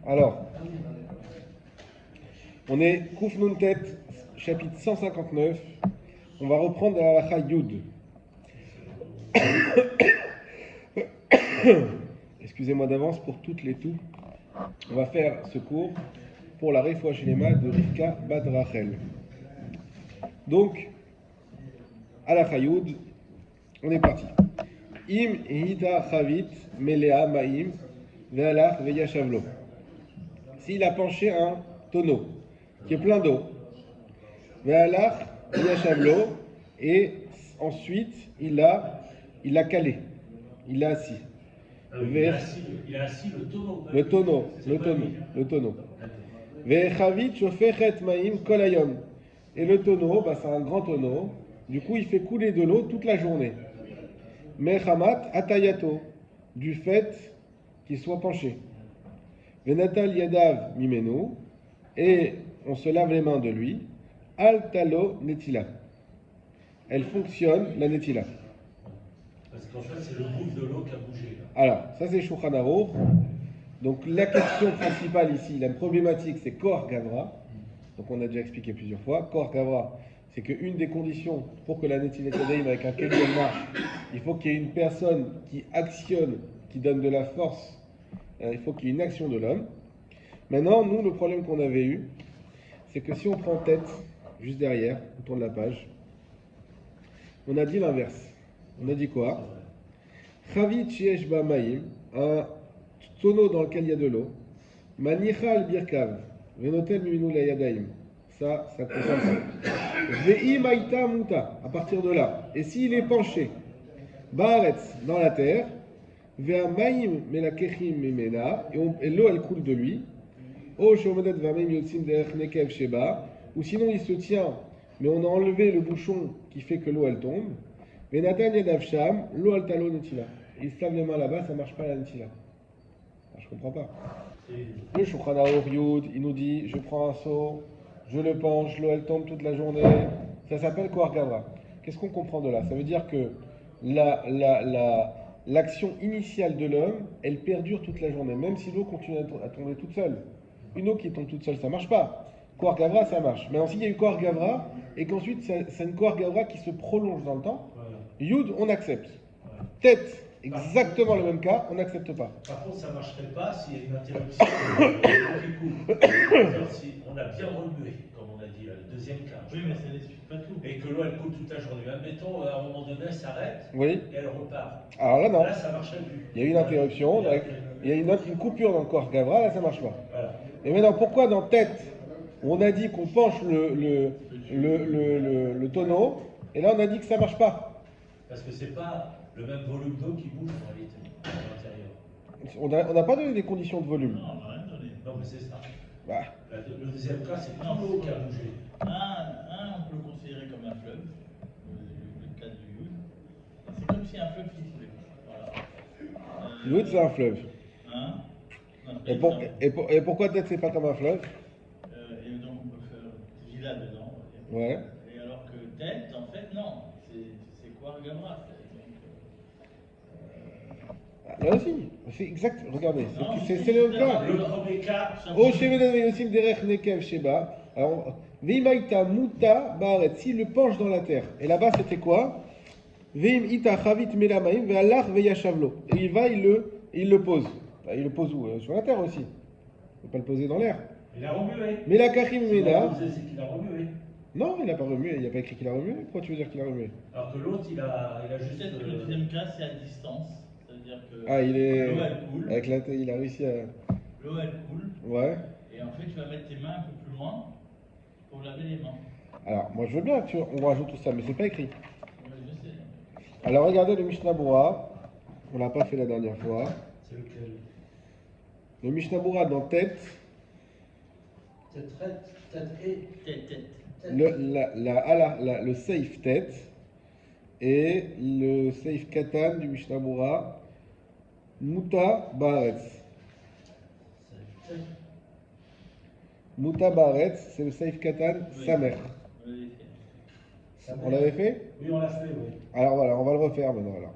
Alors, on est Kouf Nun Tet, chapitre 159. On va reprendre la halakha Yud. Excusez-moi d'avance pour toutes les tout. On va faire ce cours pour la Refoua Shlema de Rivka Bat Rachel. Donc, halakha Yud, on est parti. Im hita chavit melea ma'im ve'alach ve'yashavlo. S'il a penché un tonneau qui est plein d'eau, ve'alach ve'yashavlo, et ensuite il a calé, il a assis. Il a assis le tonneau. Le tonneau. Ve'chavit shofechet ma'im kol hayom. Et le tonneau, c'est un grand tonneau. Du coup, il fait couler de l'eau toute la journée. Mechamat atayato, du fait qu'il soit penché. Venatal yadav mimenu, et on se lave les mains de lui. Al talo netila. Elle fonctionne, la netila. Parce qu'en fait, c'est le bout de l'eau qui a bougé. Là. Alors, ça c'est Shulchan Aruch. Donc la question principale ici, la problématique, c'est Koach Gavra. Donc on a déjà expliqué plusieurs fois. Koach Gavra, c'est qu'une des conditions pour que la Netilat Yadayim avec un Keli marche, il faut qu'il y ait une personne qui actionne, qui donne de la force. Il faut qu'il y ait une action de l'homme. Maintenant, nous, le problème qu'on avait eu, c'est que si on prend tête, juste derrière, on tourne la page, on a dit l'inverse. On a dit quoi? Chavit sheyesh ba ma'im, un tonneau dans lequel il y a de l'eau. Manicha al birkav, venotel miminu la yadayim. Ça concerne ça. Ve'i maïta muta, à partir de là. Et s'il est penché, baaretz, dans la terre, ve'a ma'im melakechim mimena, et l'eau elle coule de lui. O shomedet va'mim yotzim derech nekev sheba, ou sinon il se tient, mais on a enlevé le bouchon qui fait que l'eau elle tombe. Venatan yadav sham, l'eau al talo netila. Il se lave les mains là-bas, ça marche pas la netila. Je comprends pas. Le Shulchan Aruch Yud, il nous dit, je prends un seau, je le penche, l'eau elle tombe toute la journée. Ça s'appelle Koach Gavra. Qu'est-ce qu'on comprend de là? Ça veut dire que l'action initiale de l'homme, elle perdure toute la journée, même si l'eau continue à tomber toute seule. Une eau qui tombe toute seule, ça marche pas. Koach Gavra, ça marche. Mais s'il y a eu Koach Gavra, et qu'ensuite c'est une Koach Gavra qui se prolonge dans le temps, Yud, on accepte. Tête, exactement le même cas, on n'accepte pas. Par contre, ça ne marcherait pas s'il y a une interruption qui coule. Si on a bien remué, comme on a dit, le deuxième cas. Oui, mais ça n'explique pas tout. Et que l'eau, elle coule toute la journée. Admettons, à un moment donné, elle s'arrête Oui. et elle repart. Alors là, non. Là, ça ne marcherait plus. Il y a eu une interruption, il y a une coupure dans le Koach Gavra, là, ça marche pas. Voilà. Et maintenant, pourquoi dans tête, on a dit qu'on penche le tonneau, et là, on a dit que ça marche pas? Parce que ce n'est pas le même volume d'eau qui bouge en réalité, à l'intérieur. On n'a pas donné des conditions de volume. Non, on n'a rien donné. Non, mais c'est ça. Bah. Le deuxième cas, c'est Non, l'eau qui a bougé. Un, on peut le considérer comme un fleuve, le cas du Yud. C'est comme si un fleuve qui coulait. Voilà. Yud, c'est un fleuve. Hein Et pourquoi tête, c'est pas comme un fleuve? Et donc on peut faire Villa dedans. Ouais. Et alors que tête, en fait, non. C'est Koach Gavra. Là aussi, c'est exact, regardez, c'est le même cas. Le premier cas, Oh, Shevedet veyosim derech nekev sheba. Alors, Veimaïta muta baaret, s'il le penche dans la terre. Et là-bas, c'était quoi? Veim ita chavit melamaim ve'alach ve'yashavlo. Et il va, il le pose. Il le pose où? Sur la terre aussi. Il ne peut pas le poser dans l'air. il a remué. Mais la kachim Ce qu'il a mena. posé, c'est qu'il a remué. Non, il n'a pas remué, il n'y a pas écrit qu'il a remué. Pourquoi tu veux dire qu'il a remué? Alors que l'autre, il a juste. Peut-être que le deuxième cas, c'est à distance. C'est-à-dire que Ah, il est. l'eau, elle coule. Avec la il a réussi à. L'eau, elle coule. Ouais. Et en fait, tu vas mettre tes mains un peu plus loin pour laver les mains. Alors, moi je veux bien on rajoute tout ça, mais c'est pas écrit. Oui, je sais. Alors, regardez le Mishnah Bura. On l'a pas fait la dernière fois. C'est lequel? Le Mishnah Bura dans tête. Tête et. Tête. Le safe tête et le safe katan du Mishnah Bura. Muta Baaretz. Muta Baaretz, c'est le safe katan Oui. Samer. Oui. On l'avait fait? Oui, on l'a fait, oui. Alors voilà, on va le refaire maintenant. Alors.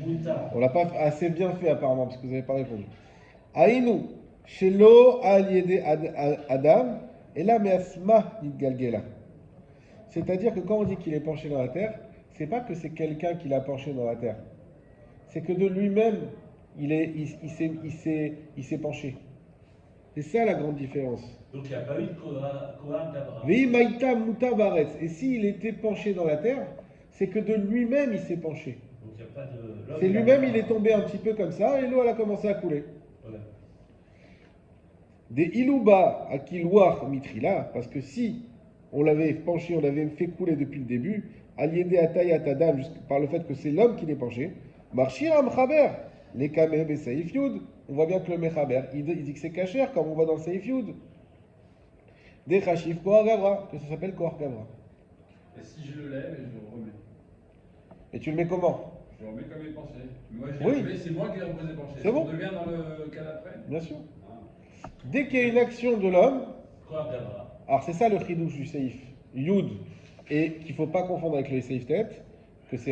Mouta. On l'a pas assez bien fait apparemment parce que vous n'avez pas répondu. Aïnou, Shelo al yede Adam, et là, me'asma nitgalgela. C'est-à-dire que quand on dit qu'il est penché dans la terre, c'est pas que c'est quelqu'un qui l'a penché dans la terre. C'est que de lui-même, il s'est penché. C'est ça la grande différence. Donc il n'y a pas eu de Kohan Gavra. Vehi maïta muta baretz. Et s'il était penché dans la terre, c'est que de lui-même il s'est penché. Donc il n'y a pas de. C'est lui-même, il est tombé un petit peu comme ça, et l'eau elle a commencé à couler. Voilà. Des ilouba à kilouar mitrila, parce que si on l'avait penché, on l'avait fait couler depuis le début, aliédé ataï atadam, par le fait que c'est l'homme qui l'est penché, marchir amchaber, les kameb et saïf yud, on voit bien que le mechaber, il dit que c'est cachère, comme on voit dans le saïf yud. Des chashif kohar gavra, que ça s'appelle kohar gavra. Et si je le lève et je le remets? Et tu le mets comment? Je le remets comme il est penché. Moi, je Oui. l'ai levé, c'est moi qui l'ai reposé penché. C'est bon. On devient dans le cas d'après? Bien sûr. Ah. Dès qu'il y a une action de l'homme, Kohan Gavra. alors c'est ça le chidouche du seif yud, et qu'il ne faut pas confondre avec le seif tête, parce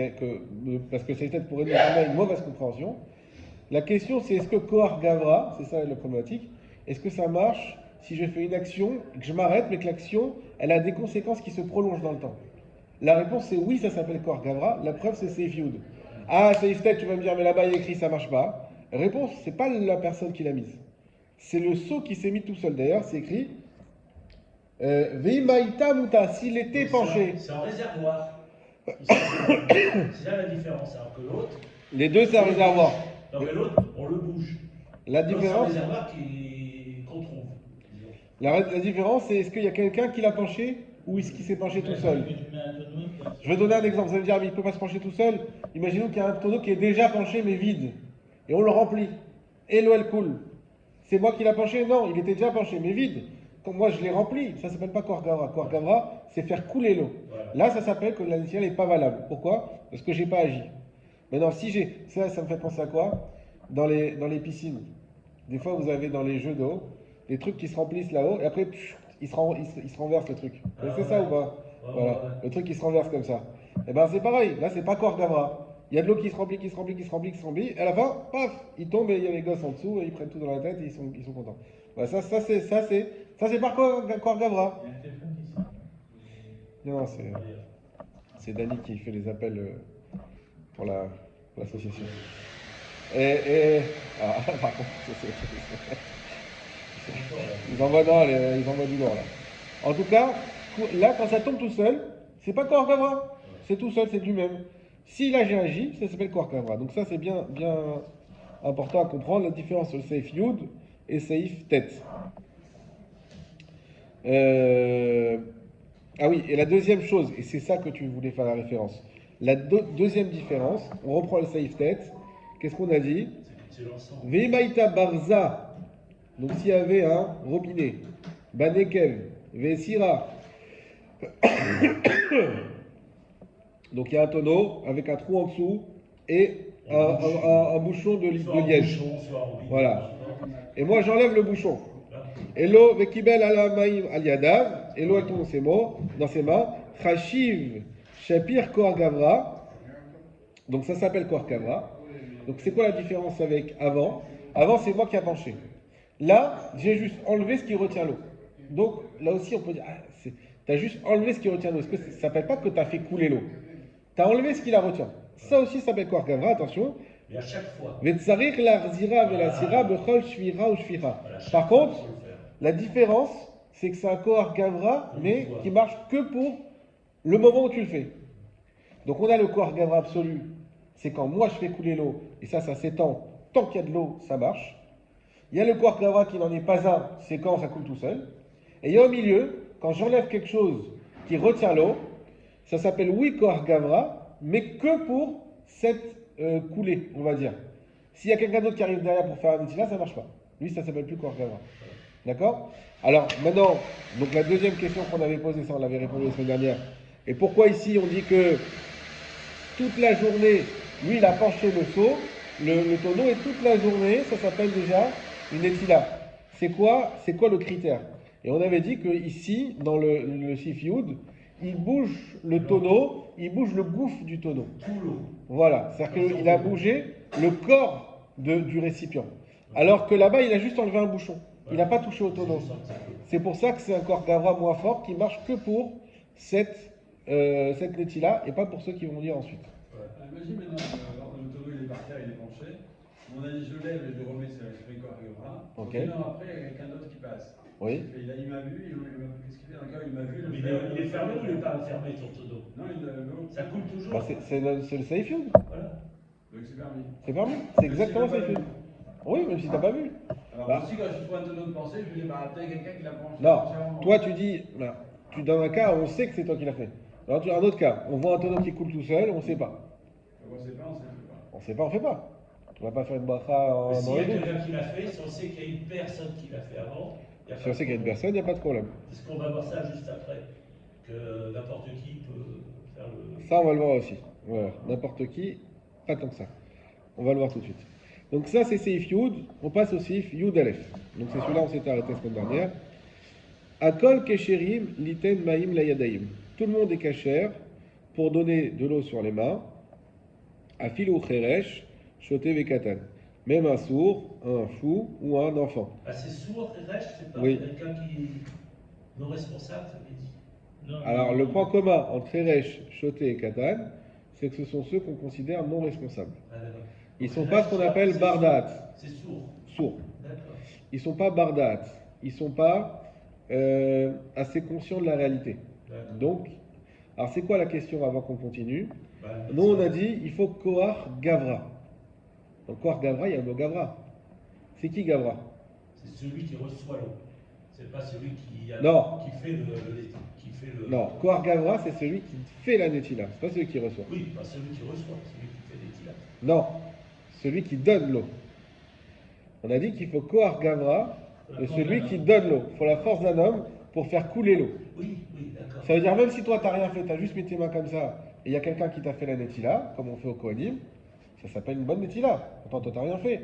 que seif tête pourrait nous amener à une mauvaise compréhension. La question c'est est-ce que kohar gavra, c'est ça la problématique, est-ce que ça marche si je fais une action, que je m'arrête, mais que l'action, elle a des conséquences qui se prolongent dans le temps? La réponse c'est oui, ça s'appelle kohar gavra, la preuve c'est seif yud. Ah, seif tête, tu vas me dire, mais là-bas il y a écrit, ça marche pas. Réponse, c'est pas la personne qui l'a mise. C'est le sceau qui s'est mis tout seul. D'ailleurs, c'est écrit Veimaïta muta, s'il était penché. C'est en réservoir. C'est là la différence. Alors que l'autre. Les deux, c'est un réservoir. Non, mais l'autre, on le bouge. La L'autre, c'est un différence, réservoir qu'on trouve. disons. la différence, c'est est-ce qu'il y a quelqu'un qui l'a penché ou est-ce qu'il s'est penché tout seul? Je vais donner un exemple. Vous allez me dire, mais il ne peut pas se pencher tout seul. Imaginons qu'il y a un tonneau qui est déjà penché mais vide. Et on le remplit. Et l'eau, elle coule. C'est moi qui l'ai penché? Non, il était déjà penché mais vide. Comme moi, je l'ai rempli. Ça ne s'appelle pas kohar gavra. Kohar gavra, c'est faire couler l'eau. Voilà. Là, ça s'appelle que la initiale n'est pas valable. Pourquoi? Parce que je n'ai pas agi. Maintenant, si j'ai. Ça me fait penser à quoi? Dans les piscines. Des fois, vous avez dans les jeux d'eau des trucs qui se remplissent là-haut et après, il se renverse le truc. Vous connaissez ça ou pas? Voilà. Ouais. Le truc qui se renverse comme ça. Et ben c'est pareil. Là, c'est pas kohar gavra. Il y a de l'eau qui se remplit, qui se remplit, qui se remplit, qui se remplit. Et à la fin, paf, il tombe et il y a les gosses en dessous et ils prennent tout dans la tête et ils sont contents. Voilà, ça c'est pas kohar gavra. Il y a un téléphone ici. Non, c'est Dani qui fait les appels pour l'association. Ah, par contre, ils envoient du lourd là. En tout cas, là, quand ça tombe tout seul, c'est pas kohar gavra. C'est tout seul, c'est de lui-même. S'il a agi, ça s'appelle kohar gavra. Donc ça, c'est bien important à comprendre la différence entre seif yud et seif tête. Ah oui, et la deuxième chose, et c'est ça que tu voulais faire la référence. La deuxième différence, on reprend le seif tête. Qu'est-ce qu'on a dit? C'est l'ensemble. Veimaïta barza. Donc s'il y avait un robinet, banekev, vesira. Donc il y a un tonneau avec un trou en dessous et un bouchon de liège. Voilà. Et moi j'enlève le bouchon. Et l'eau, vekibel alamaim aliadav, et l'eau elle tombe dans ses mains. Chashiv, shapir kohar gavra. Donc ça s'appelle kohar gavra. Donc c'est quoi la différence avec avant? Avant c'est moi qui ai penché. Là j'ai juste enlevé ce qui retient l'eau. Donc là aussi on peut dire, tu as juste enlevé ce qui retient l'eau. Est-ce que ça ne s'appelle pas que tu as fait couler l'eau? Tu as enlevé ce qui la retient. Ça aussi ça s'appelle kohar gavra, attention. Mais à chaque fois. Vetzarir la zira ve la sira bechol shvira ou shvira. Par contre, la différence c'est que c'est un kohar gavra mais qui marche que pour le moment où tu le fais. Donc on a le kohar gavra absolu. C'est quand moi je fais couler l'eau, et ça s'étend, tant qu'il y a de l'eau, ça marche. Il y a le kohar gavra qui n'en est pas un, c'est quand ça coule tout seul. Et il y a au milieu, quand j'enlève quelque chose qui retient l'eau, ça s'appelle oui kohar gavra, mais que pour cette coulée, on va dire. S'il y a quelqu'un d'autre qui arrive derrière pour faire un outil là, ça ne marche pas. Lui, ça s'appelle plus kohar gavra. D'accord? Alors maintenant, donc la deuxième question qu'on avait posée, ça on l'avait répondu la semaine dernière. Et pourquoi ici on dit que toute la journée, lui il a penché le seau, le tonneau, et toute la journée, ça s'appelle déjà une etila. C'est quoi le critère? Et on avait dit que ici, dans le seif yud, il bouge le tonneau, il bouge le gouffre du tonneau. Tout l'eau. Voilà, c'est-à-dire qu'il a bougé le corps du récipient. Alors que là-bas, il a juste enlevé un bouchon. Il n'a pas touché au tonneau. C'est juste un petit peu. C'est pour ça que c'est un corps gavra moins fort qui marche que pour cette netila et pas pour ceux qui vont lire ensuite. Imagine maintenant, le tonneau il est par terre, il est penché. On a dit je lève et je le remets sur le corps gavra. Ok. Une heure après, il y a quelqu'un d'autre qui passe. Oui. Il m'a vu, qu'est-ce qu'il fait? Dans le cas, il m'a vu. Mais il est fermé ou il n'est pas fermé ton tonneau? Non, non. Ça coule toujours. Bah, c'est le safe fuel. Voilà. Donc c'est permis. C'est permis. C'est exactement safe fuel. Oui, même si t'as pas vu. Alors Bah. aussi, quand je trouve un tonneau de pensée, je me dis, bah peut-être quelqu'un qui l'a penché. Non, toi tu dis, là, dans un cas, on sait que c'est toi qui l'as fait. Dans un autre cas, on voit un tonneau qui coule tout seul, on sait pas. On sait pas, on sait pas. On sait pas, on fait pas. On va pas faire une bracha Mais s'il dans y a les doutes. quelqu'un qui l'a fait, si on sait qu'il y a une personne qui l'a fait avant, il y a Si pas on de sait qu'il y a une problème. personne, il n'y a pas de problème. Parce qu'on va voir ça juste après. Que n'importe qui peut faire le. Ça, on va le voir aussi. Voilà, n'importe qui, pas tant que ça. On va le voir tout de suite. Donc ça, c'est Seif Yud. On passe au Seif Yud Aleph. Donc c'est celui-là, on s'était arrêté la semaine dernière. Akol kesherim liten maim layadaim. Tout le monde est kasher pour donner de l'eau sur les mains. Afilou cheresh, shote vekatan. Même un sourd, un fou ou un enfant. Ah, c'est sourd et rêche, c'est pas Oui. quelqu'un qui. Non responsable, ça veut dire. Non, Alors le point commun entre cheresh, shote et katan, c'est que ce sont ceux qu'on considère non responsables. Ah, d'accord. Ils Donc, sont pas ce qu'on rêche, appelle c'est bardat, sourd. C'est sourd. sourds. D'accord. Ils sont pas bardat, ils sont pas assez conscients de la réalité. D'accord. Donc, alors c'est quoi la question avant qu'on continue? Bah, Nous on a dit il faut Koach Gavra. Donc Koach Gavra, il y a le mot Gavra. C'est qui Gavra? c'est celui qui reçoit l'eau. C'est pas celui qui, Non. qui fait qui fait le. Non, Koach Gavra c'est celui qui fait la netila, c'est pas celui qui reçoit. Oui, pas celui qui reçoit, celui qui fait des tilates. Non, celui qui donne l'eau. On a dit qu'il faut Koach Gavra de celui qui donne l'eau. Il faut la force d'un homme pour faire couler l'eau. Oui, d'accord. Ça veut dire même si toi t'as rien fait, t'as juste mis tes mains comme ça, et il y a quelqu'un qui t'a fait la netila, comme on fait au Kohanim, ça s'appelle une bonne netila. Pourtant toi t'as rien fait.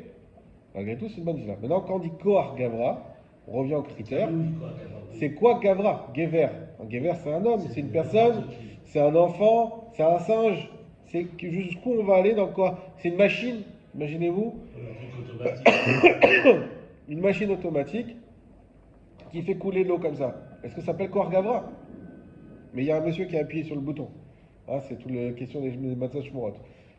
Malgré tout c'est une bonne netila. Maintenant quand on dit Koach Gavra, on revient au critère. Oui, quoi, d'accord, oui. C'est quoi Gavra? Gever. Un Gever c'est un homme, c'est une personne, c'est un enfant, c'est un singe. C'est jusqu'où on va aller dans quoi? C'est une machine, imaginez-vous, Un truc automatique. une machine automatique qui fait couler de l'eau comme ça. Est-ce que ça s'appelle Koach Gavra? Mais il y a un monsieur qui a appuyé sur le bouton. Hein, c'est toute la question des matzah shmurot.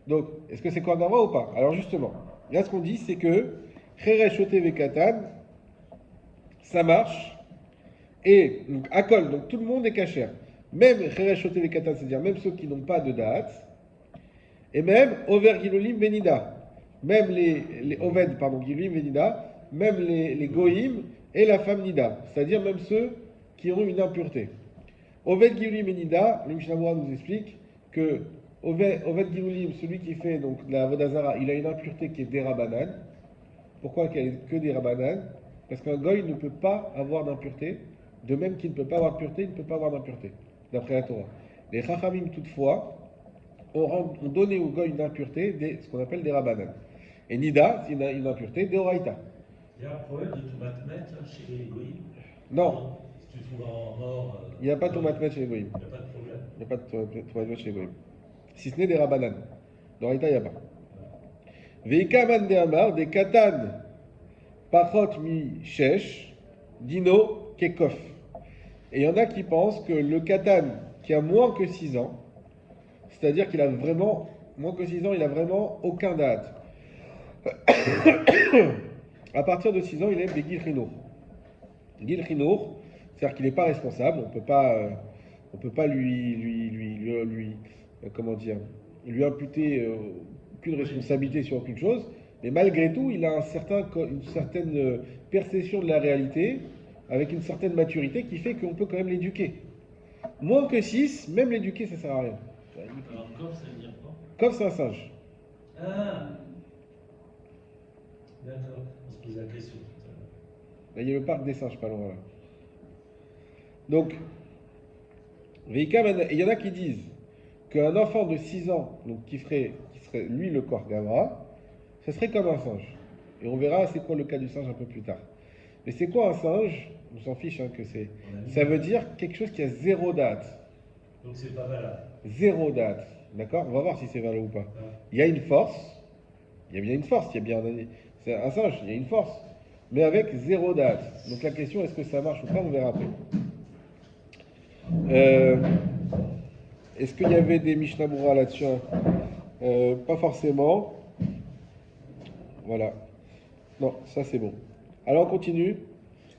Donc, est-ce que c'est Koach Gavra ou pas? Alors justement, là ce qu'on dit c'est que Cheresh Shote Vekatan, ça marche. Et donc Akol, donc tout le monde est kasher. Même Cheresh Shote Vekatan, c'est-à-dire même ceux qui n'ont pas de date. Et même Over Gilulim Venida. Même les Oved, pardon, Gilulim Venida. Même les Goïm et la femme Nida. C'est-à-dire même ceux qui ont une impureté. Oved Gilulim Venida, le Mishnah Berurah nous explique que Oved Gilulim, celui qui fait donc la Vodazara, il a une impureté qui est d'Erabanan. Pourquoi qu'elle est que d'Erabanan? Parce qu'un Goï ne peut pas avoir d'impureté. De même qu'il ne peut pas avoir de pureté, il ne peut pas avoir d'impureté. D'après la Torah. Les Chachamim, toutefois, ont donné au Goï une impureté, ce qu'on appelle des Rabanan. Et Nida, c'est une impureté d'Oraïta. Il y a un problème de tout matmètre chez les Goïms. Non, Si tu trouves en mort. il n'y a pas de tomatmet chez les Goïm. Il n'y a pas de problème. Il n'y a pas de tomatmet chez les Goïm. Si ce n'est des Rabanan. D'Oraïta, il n'y a pas. Veikaman de Amar, des Katan, Pachot mi Shesh, Dino Kekof. Et il y en a qui pensent que le Katan, qui a moins que 6 ans, c'est-à-dire qu'il a vraiment, moins que 6 ans, il a vraiment aucun date. À partir de 6 ans, il est Begil Chinour. Gil Chinour, c'est-à-dire qu'il n'est pas responsable, on peut pas lui comment dire, lui imputer aucune responsabilité sur aucune chose, mais malgré tout, il a une certaine perception de la réalité, avec une certaine maturité qui fait qu'on peut quand même l'éduquer. Moins que 6, même l'éduquer, ça sert à rien. Alors, Kof, ça veut dire quoi? Comme c'est un singe. Ah d'accord, on se pose la question tout à l'heure. Là, il y a le parc des singes pas loin là. Donc, il y en a qui disent qu'un enfant de 6 ans, donc qui serait lui le Koach Gavra, ce serait comme un singe. Et on verra c'est quoi le cas du singe un peu plus tard. Mais c'est quoi un singe? On s'en fiche que c'est. Ça veut dire quelque chose qui a 0 date. Donc c'est pas valable. 0 date. D'accord? On va voir si c'est valable ou pas. Ah. Il y a une force. Il y a bien une force. C'est un singe, il y a une force. mais avec zéro date. Donc la question, est-ce que ça marche ou pas, on verra après. Est-ce qu'il y avait des Mishnah Berurah là-dessus? Pas forcément. Voilà. Non, ça c'est bon. Alors on continue.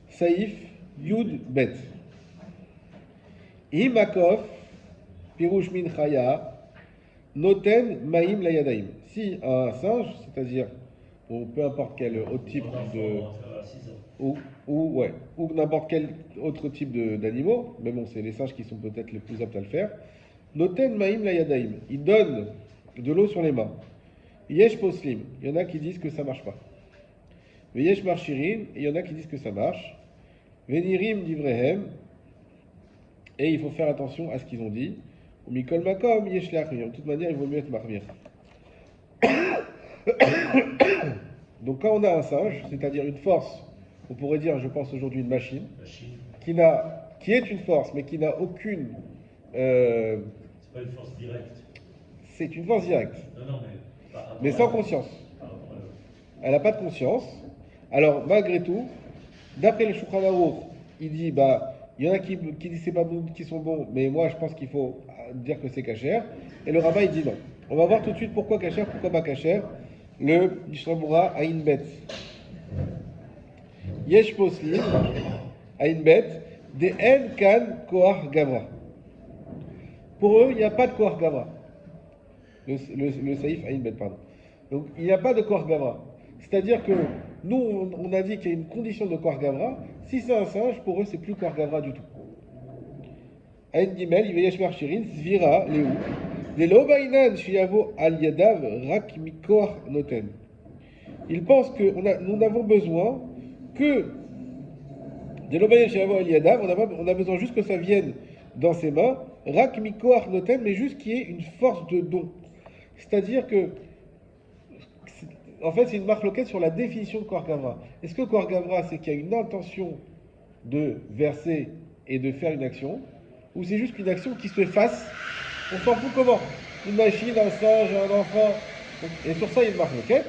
Saïf, Yud, Bet. Imakov, Pirouch Min Chaya, Noten, Maïm, Layadaim. Si un singe, c'est-à-dire, ou peu importe quel autre type de. Ou n'importe quel autre type d'animaux, mais bon, c'est les singes qui sont peut-être les plus aptes à le faire. Noten, Maïm, Layadaim. Il donne de l'eau sur les mains. Yesh Poslim. Il y en a qui disent que ça marche pas. Yesh Marchirin. Et il y en a qui disent que ça marche. Venirim Divrehem. Et il faut faire attention à ce qu'ils ont dit. Ou Mikol Makom, Yesh Leachmir. De toute manière, il vaut mieux être marmir. Donc, quand on a un singe, c'est-à-dire une force, on pourrait dire, je pense aujourd'hui, une machine, qui est une force, mais qui n'a aucune. C'est pas une force directe. C'est une force directe. Non, mais sans conscience. Elle n'a pas de conscience. Alors, malgré tout, d'après le Shulchan Aruch, il dit, il y en a qui disent c'est pas bon, qui sont bons, mais moi je pense qu'il faut dire que c'est kasher. Et le rabbin il dit non. On va voir tout de suite pourquoi kasher, pourquoi pas kasher. Le Mishnah Berurah Ayin Bet. Yesh Poslim Ayin Bet de En Kan Koach Gavra. Pour eux, il n'y a pas de Koach Gavra. Le Saïf Ayin Bet, pardon. Donc il n'y a pas de Koach Gavra. C'est-à-dire que nous, on a dit qu'il y a une condition de Koach Gavra. Si c'est un singe, pour eux, c'est plus Koach Gavra du tout. Aïn Gimel, Yesh Marchirin, Zvira, Léou. Les Lobainan, Shiavo, Al Yadav, Rak Mikoach Noten. Ils pensent que nous n'avons besoin que des Lobainan, Shiavo, Al Yadav, on a besoin juste que ça vienne dans ses mains, Rak Mikoach Noten, mais juste qu'il y ait une force de don. C'est-à-dire que en fait, c'est une marque locale sur la définition de Koach Gavra. Est-ce que Koach Gavra, c'est qu'il y a une intention de verser et de faire une action, ou c'est juste une action qui se fasse, on s'en fout comment? Une machine, un singe, un enfant. Et sur ça, il y a une marque locale.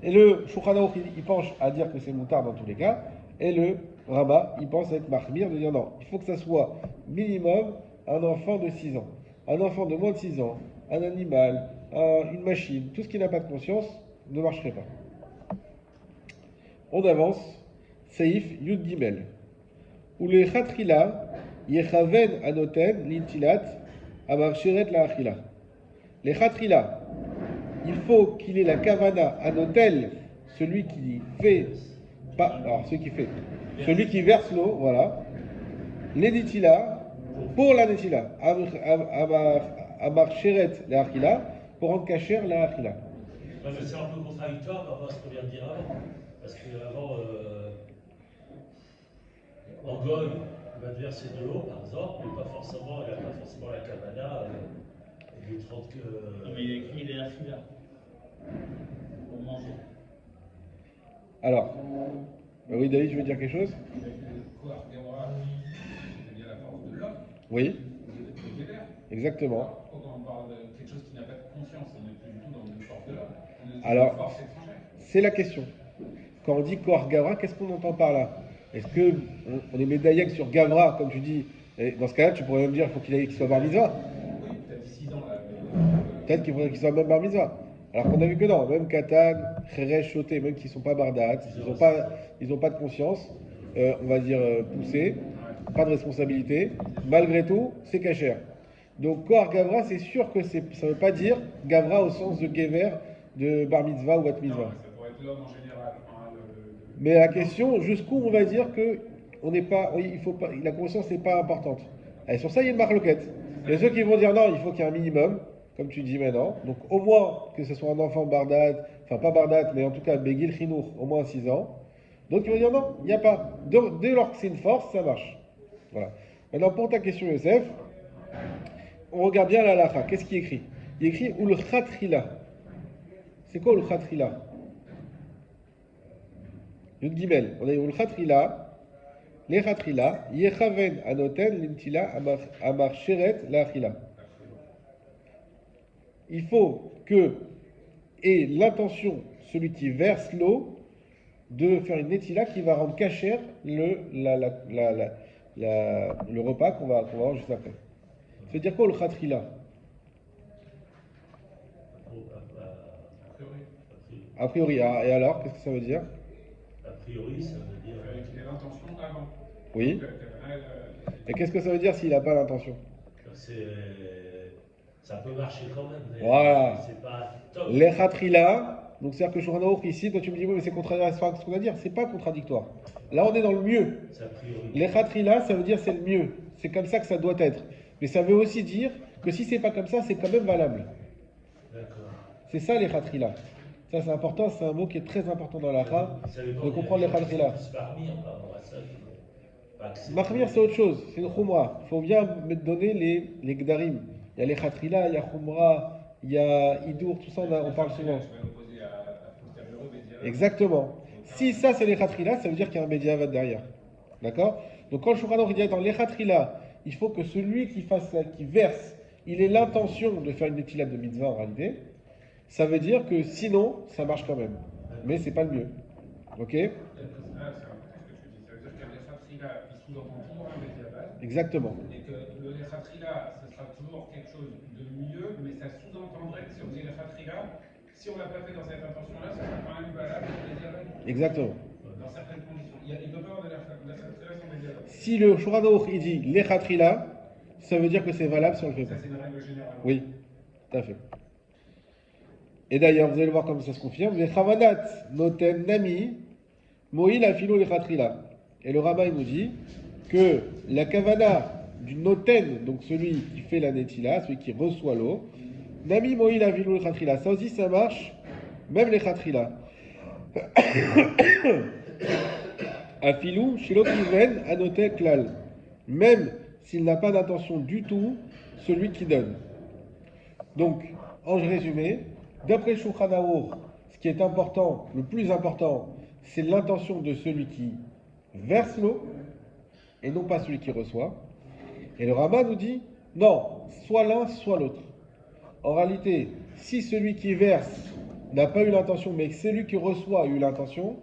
Et le Shulchan Aruch, il penche à dire que c'est moutard dans tous les cas. Et le Rama, il pense être marmire, de dire non, il faut que ça soit minimum un enfant de 6 ans. Un enfant de moins de 6 ans, un animal, une machine, tout ce qui n'a pas de conscience, ne marcherait pas. On avance. Saïf Yud Gimel. Ou le Chatrila, Yechaven Anoten, Lintilat, Amar Sheret la Achila. Les Chatrila, il faut qu'il ait la Kavana Anotel, celui qui fait, pas, alors celui qui verse l'eau, voilà. Les Nitila, pour la Nitila, Amar Sheret la Achila, pour rendre cachère la Achila. Ouais, mais c'est un peu contradictoire par rapport à ce qu'on vient de dire avant. Parce qu'avant, en Gog, il va te verser de l'eau, par exemple, mais il n'a pas forcément la kavana du 30 que. Non, mais il y a écrit les achila. Pour manger. Alors, oui, David, tu veux dire quelque chose? Koach Gavra, c'est bien la force de l'homme. Oui, De Kever. exactement. Quand on parle de quelque chose qui n'a pas de conscience, on n'est plus du tout dans une force de l'homme. Alors, c'est la question. Quand on dit Koach Gavra, qu'est-ce qu'on entend par là? Est-ce qu'on est médaillé sur Gavra, comme tu dis? Et dans ce cas-là, tu pourrais même dire qu'il soit bar mitzvah. Oui, peut-être 6 ans là. Peut-être qu'il faudrait qu'il soit même bar mitzvah. Alors qu'on a vu que non, même Katan, Cheresh, Choté, même qui ne sont pas bardat, ils n'ont pas de conscience, on va dire poussée, pas de responsabilité. Malgré tout, c'est cachère. Donc Koach Gavra, c'est sûr que ça ne veut pas dire Gavra au sens de Gever, de bar mitzvah ou bat mitzvah. Non, ça pourrait être l'homme en général. Mais la question, jusqu'où on va dire que on n'est pas, la conscience n'est pas importante. Et sur ça, il y a une marloquette. Il y a ceux qui vont dire non, il faut qu'il y ait un minimum, comme tu dis maintenant. Donc au moins que ce soit un enfant bardat, enfin pas bardat, mais en tout cas Begil Chinour, au moins 6 ans. Donc ils vont dire non, il n'y a pas. Donc, dès lors que c'est une force, ça marche. Voilà. Maintenant pour ta question, Youssef, on regarde bien la halakha. Qu'est-ce qui est écrit? Il est écrit Ul Chatrila. C'est quoi Ul Chatrila? Yud Gimel, on a eu Chatrila, les Chatrila, Yechaven Anoten, Lintila, Amar Sheret, la Achila. Il faut que, et l'intention, celui qui verse l'eau, de faire une netila qui va rendre cachère le repas qu'on va avoir juste après. Ça veut dire quoi le khatrila? A priori. Ah, et alors, qu'est-ce que ça veut dire? A priori, ça veut dire. Qu'il ait l'intention avant. Oui. Et qu'est-ce que ça veut dire s'il n'a pas l'intention? Ça peut marcher quand même. Mais voilà. C'est pas top. Les khatrila, donc c'est-à-dire que Shulchan Aruch ici, toi tu me dis oui, mais c'est contradictoire avec ce qu'on a dit. C'est pas contradictoire. Là, on est dans le mieux. Les khatrila, ça veut dire c'est le mieux. C'est comme ça que ça doit être. Mais ça veut aussi dire que si c'est pas comme ça, c'est quand même valable. D'accord. C'est ça les khatrila. Ça c'est important, c'est un mot qui est très important dans la Torah, de comprendre les khatrila. Mahmir c'est autre chose, c'est une khumra. Il faut bien me donner les gdarim. Il y a les khatrila, il y a khumra, il y a idur, tout ça on parle souvent. Exactement. Si ça c'est les khatrila, ça veut dire qu'il y a un médiavat derrière. D'accord? Donc quand le Shulchan Aruch dit dans les khatrila, il faut que celui qui verse, il ait l'intention de faire une netilat de mitzvah en réalité. Ça veut dire que sinon, ça marche quand même. Mais c'est pas le mieux. Ok? Ça veut dire qu'un Lechatrila, il sous-entend toujours un Bediavad. Exactement. Et que le Lechatrila, ce sera toujours quelque chose de mieux, mais ça sous-entendrait que si on dit Lechatrila, si on ne l'a pas fait dans cette intention-là, ça sera quand même valable pour Bediavad. Exactement. Dans certaines conditions. Il ne peut pas avoir de Lechatrila sans Bediavad. Si le Shulchan Aruch il dit Lechatrila, ça veut dire que c'est valable si on le fait pas. Ça, c'est une règle générale. Oui, tout à fait. Et d'ailleurs, vous allez voir comme ça se confirme. Les chavanat noten nami moïl afilo le khatrila. Et le rabbin il nous dit que la kavana du noten, donc celui qui fait la netila, celui qui reçoit l'eau, nami moïl afilo le khatrila. Ça aussi, ça marche, même les khatrila. Afilou shilo kiven anote klal. Même s'il n'a pas d'intention du tout, celui qui donne. Donc, en résumé, d'après Shulchan Aruch, ce qui est important, le plus important, c'est l'intention de celui qui verse l'eau et non pas celui qui reçoit. Et le Rama nous dit non, soit l'un, soit l'autre. En réalité, si celui qui verse n'a pas eu l'intention, mais que celui qui reçoit a eu l'intention,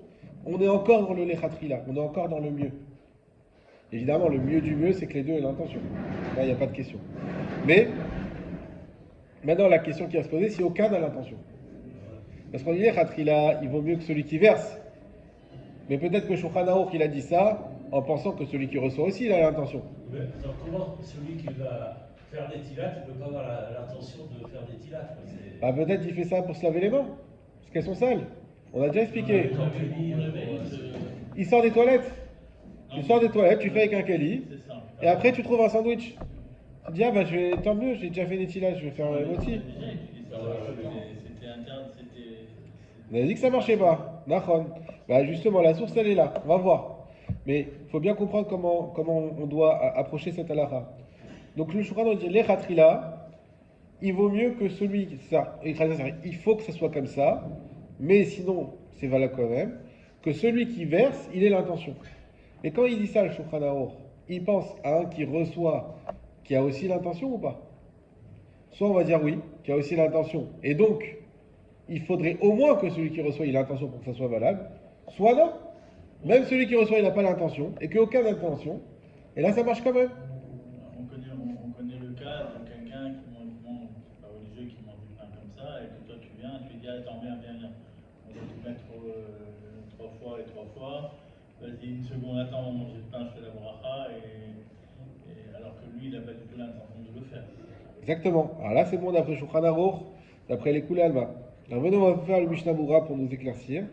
on est encore dans le lechatrila, on est encore dans le mieux. Évidemment, le mieux du mieux, c'est que les deux aient l'intention. Là, il n'y a pas de question. Mais maintenant, la question qui va se poser, c'est aucun n'a l'intention. Parce qu'on dit lechatrila, il vaut mieux que celui qui verse. Mais peut-être que Shulchan Aruch, il a dit ça en pensant que celui qui reçoit aussi, il a l'intention. Mais alors comment celui qui va faire des tilats, tu ne peux pas avoir l'intention de faire des tilats? Bah, peut-être il fait ça pour se laver les mains, parce qu'elles sont sales. On a déjà expliqué. Il sort des toilettes. Tu sors des toilettes, tu fais avec un keli, et après tu trouves un sandwich. Tu dis, ah bah tant mieux, j'ai déjà fait des tilats, je vais faire un aussi. C'était interne, On a dit que ça marchait pas. Nachon. Bah justement, la source elle est là, on va voir. Mais il faut bien comprendre comment on doit approcher cette halakha. Donc le Shulchan dit lechatrila, il vaut mieux que celui il faut que ça soit comme ça, mais sinon c'est valable quand même, que celui qui verse, il ait l'intention. Mais quand il dit ça, le Shulchan Aruch, il pense à un qui reçoit, qui a aussi l'intention ou pas? Soit on va dire oui, qui a aussi l'intention. Et donc, il faudrait au moins que celui qui reçoit ait l'intention pour que ça soit valable. Soit non. Même celui qui reçoit, il n'a pas l'intention, et qu'aucun intention. Et là, ça marche quand même. On connaît le cas de quelqu'un qui mange pas religieux, qui mange du pain comme ça, et que toi tu viens, tu lui dis, attends, viens. On va te mettre 3 fois et 3 fois. Vas-y, une seconde, attends, on va manger le pain, je fais la bracha, et alors que lui, il n'a pas du tout l'intention de le faire. Exactement. Alors là, c'est bon d'après Shulchan Aruch, d'après les Kulei Alma. Alors maintenant, on va faire le Mishnah Berurah pour nous éclaircir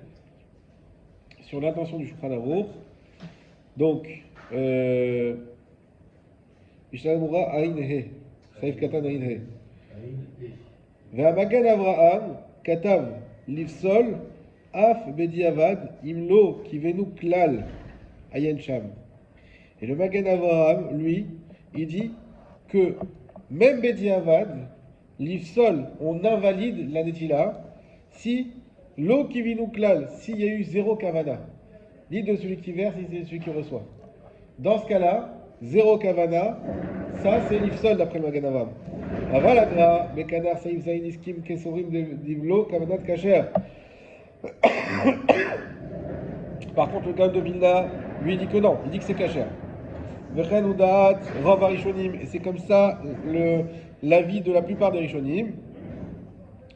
sur l'intention du Shulchan Aruch. Donc, Mishnah Berurah Ain He, Saif Katan Ain He. Ve'amagan Avraham Katav Livsol Af Bediavad Imlo Kivenu Klal Ayen Sham. Et le Magan Avraham, lui, il dit que même Bediavad, l'Ifsol, on invalide la Netila si l'eau qui vit nous klal, s'il y a eu 0 kavana, ni de celui qui verse, ni de celui qui reçoit. Dans ce cas-là, 0 kavana, ça c'est l'Ifsol d'après le Magan Avraham. Avaladra, Mekanar Saïf Zain Iskim Kesorim Divlo, Kavanat Kacher. Par contre, le Gaon de Vilna, lui, il dit que non, il dit que c'est cachère. Vechen Udaat, Rav Arishonim, et c'est comme ça l'avis de la plupart des Rishonim.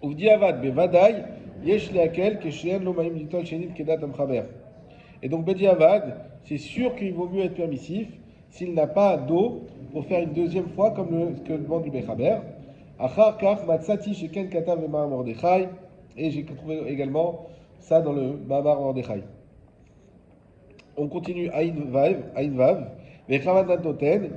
Uvdi Avad, Bevadai, Yesh Leakel, Keshen Lomaim Litol Shenim Kedat Amchaber. Et donc, Bedi Avad, c'est sûr qu'il vaut mieux être permissif s'il n'a pas d'eau pour faire une deuxième fois, comme ce que demande le Bechaber. Achar Kach Matsati Sheken Katav Emar Mordechai, et j'ai trouvé également ça dans le Mamar Mordechai. On continue Aïn Vav. Vechavad Noten.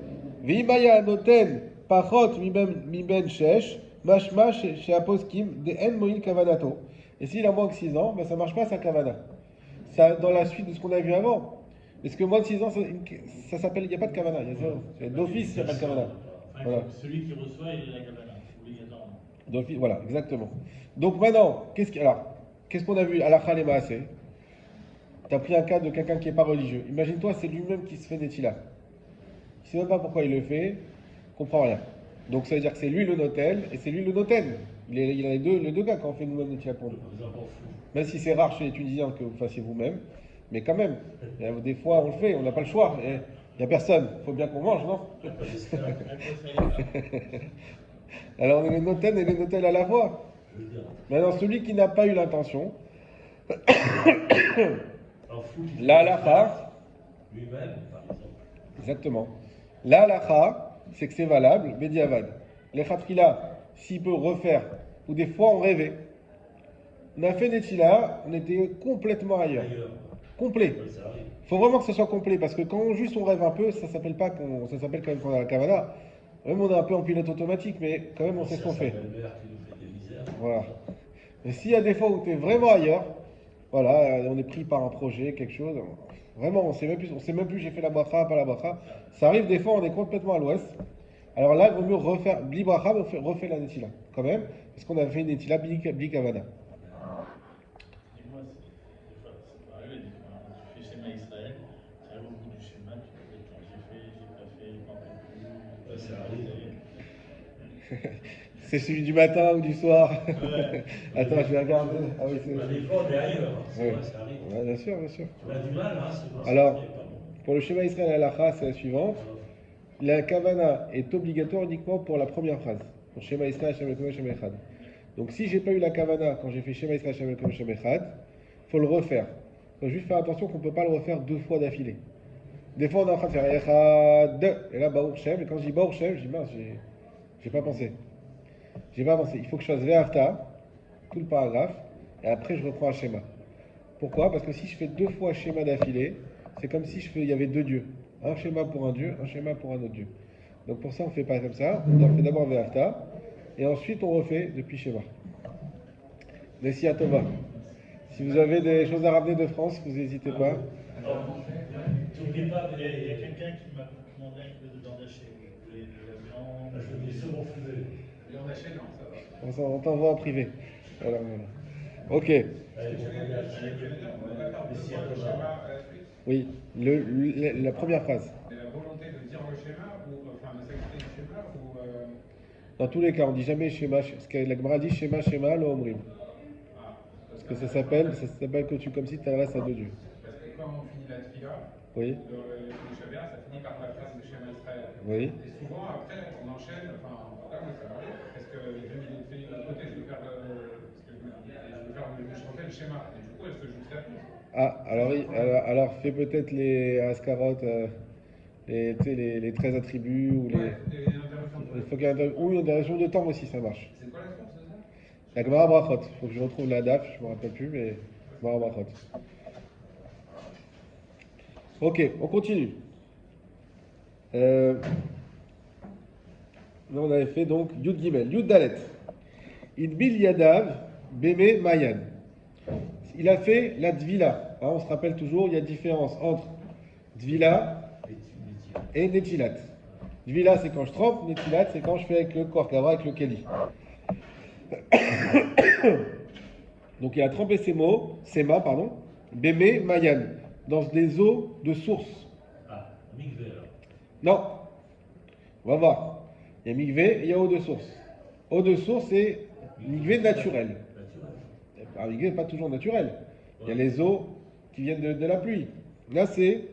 Vimaya Noten. Pachot Miben Shesh. Mashma chez Aposkim. De En Moïl Kavanato. Et s'il a moins que 6 ans, ben ça ne marche pas sa Kavana. Ça, dans la suite de ce qu'on a vu avant. Parce que moins de 6 ans, ça s'appelle. Il n'y a pas de Kavana. D'office, il n'y a pas de Kavana. Voilà. Celui qui reçoit, il a la Kavana, obligatoirement. D'office, voilà, exactement. Donc maintenant, qu'est-ce qu'on a vu à la Khalé Maasé? Tu as pris un cas de quelqu'un qui n'est pas religieux. Imagine-toi, c'est lui-même qui se fait Netila. Il ne sait même pas pourquoi il le fait, il ne comprend rien. Donc ça veut dire que c'est lui le notel et c'est lui le noten. Il a les deux cas quand on fait nous-mêmes Netila pour nous. Même si c'est rare chez les Tunisiens que vous fassiez vous-même, mais quand même, des fois on le fait, on n'a pas le choix. Il n'y a personne, il faut bien qu'on mange, non? Alors on est le noten et le notel à la fois. Maintenant, celui qui n'a pas eu l'intention, la halakha, lui-même, par exemple. exactement. La halakha, c'est que c'est valable, Bediavad. Les khatrila, s'il peut refaire, ou des fois on rêvait. On a fait Netila, on était complètement ailleurs. Complet. Il faut vraiment que ce soit complet, parce que quand juste on rêve un peu, ça s'appelle quand même qu'on a la kavana. Même on est un peu en pilote automatique, mais quand même on sait ce qu'on fait. Voilà. Mais s'il y a des fois où tu es vraiment ailleurs, voilà, on est pris par un projet, quelque chose, vraiment on sait même plus j'ai fait la bracha, pas la bracha. Ça arrive des fois, on est complètement à l'ouest. Alors là, il vaut mieux refaire bli bracha, mais on refait la netila, quand même, parce qu'on a fait une netila bli kavana. Et moi, des fois, c'est pareil, tu fais schéma Israël, tu arrives au bout du schéma, tu te dis, j'ai pas fait, je m'en rappelle plus. Ça arrive. C'est celui du matin ou du soir. Ouais. Attends, je vais regarder. Ah oui, c'est Des fois, on est ailleurs. C'est ouais. vrai, ça arrive. Ouais, bien sûr, bien sûr. On a du mal, hein, c'est vrai. Alors, pour le schéma Israël halakha, c'est la suivante. La kavana est obligatoire uniquement pour la première phrase. Pour schéma Israël, Shem Elohim, Shem Echad. Donc si j'ai pas eu la kavana quand j'ai fait schéma Israël, Shem Elohim, Shem Echad, faut le refaire. Faut juste faire attention qu'on peut pas le refaire 2 fois d'affilée. Des fois on est en train de faire Echad, et là Baruch Shem, et quand je dis Baruch Shem, je dis mince, j'ai pas pensé. J'ai pas pensé. Il faut que je fasse Ve'afta, tout le paragraphe, et après je reprends un schéma. Pourquoi? Parce que si je fais 2 fois schéma d'affilée, c'est comme si il y avait 2 dieux. Un schéma pour un dieu, un schéma pour un autre dieu. Donc pour ça, on ne fait pas comme ça. On fait d'abord Ve'afta, et ensuite on refait depuis schéma. Nessi Atova. Si vous avez des choses à ramener de France, vous n'hésitez pas. N'oubliez pas, il y a quelqu'un qui m'a commandé un peu de viande hachée. Vous voulez de la viande? Je vais sur mon fumet. Viande hachée, non, ça va. On t'envoie en privé. Voilà. Ok. Allez, On va faire le schéma à la suite. Oui, la première phrase. C'est la volonté de dire le schéma, ou enfin de s'exprimer le schéma, ou. Dans tous les cas, on ne dit jamais schéma. Ce que la Gemara dit schéma, lo omrim. Ah, Parce que ça s'appelle que tu comme si tu t'adresses à 2 dieux. Parce que quand on finit la tfila, Oui, le Shabbat, ça finit par la phrase de schéma Israël. oui. Et souvent, après, on enchaîne, enfin, là, moi, ça m'arrive. Est-ce que je fais de l'autre côté, je veux faire je refais le schéma. Et du coup, est-ce que je fais Ah, alors fais peut-être les Ascarot, les 13 attributs, ou Ouais, des interruptions de il faut qu'il y ait ou une interruption de temps aussi, ça marche. C'est quoi la source de ça? La Gemara Brachot, il faut que je retrouve la DAF, je ne me rappelle plus, mais Gemara Brachot. Ok, on continue. Là, on avait fait donc Yud Gimel, Yud Dalet. Idbil Yadav, Beme Mayan. Il a fait la Dvila. Hein, on se rappelle toujours, il y a différence entre Dvila et Netilat. Dvila, c'est quand je trempe, Netilat, c'est quand je fais avec le Kor Kavra, avec le Keli. Donc il a trempé ses mains, Beme Mayan, dans des eaux de source. Ah, Mikvé alors. Non, on va voir. Il y a Mikvé et il y a eau de source. Eau de source, c'est Mikvé naturel. Naturel. Un Mikvé n'est pas toujours naturel. Il y a les eaux qui viennent de la pluie. Là, c'est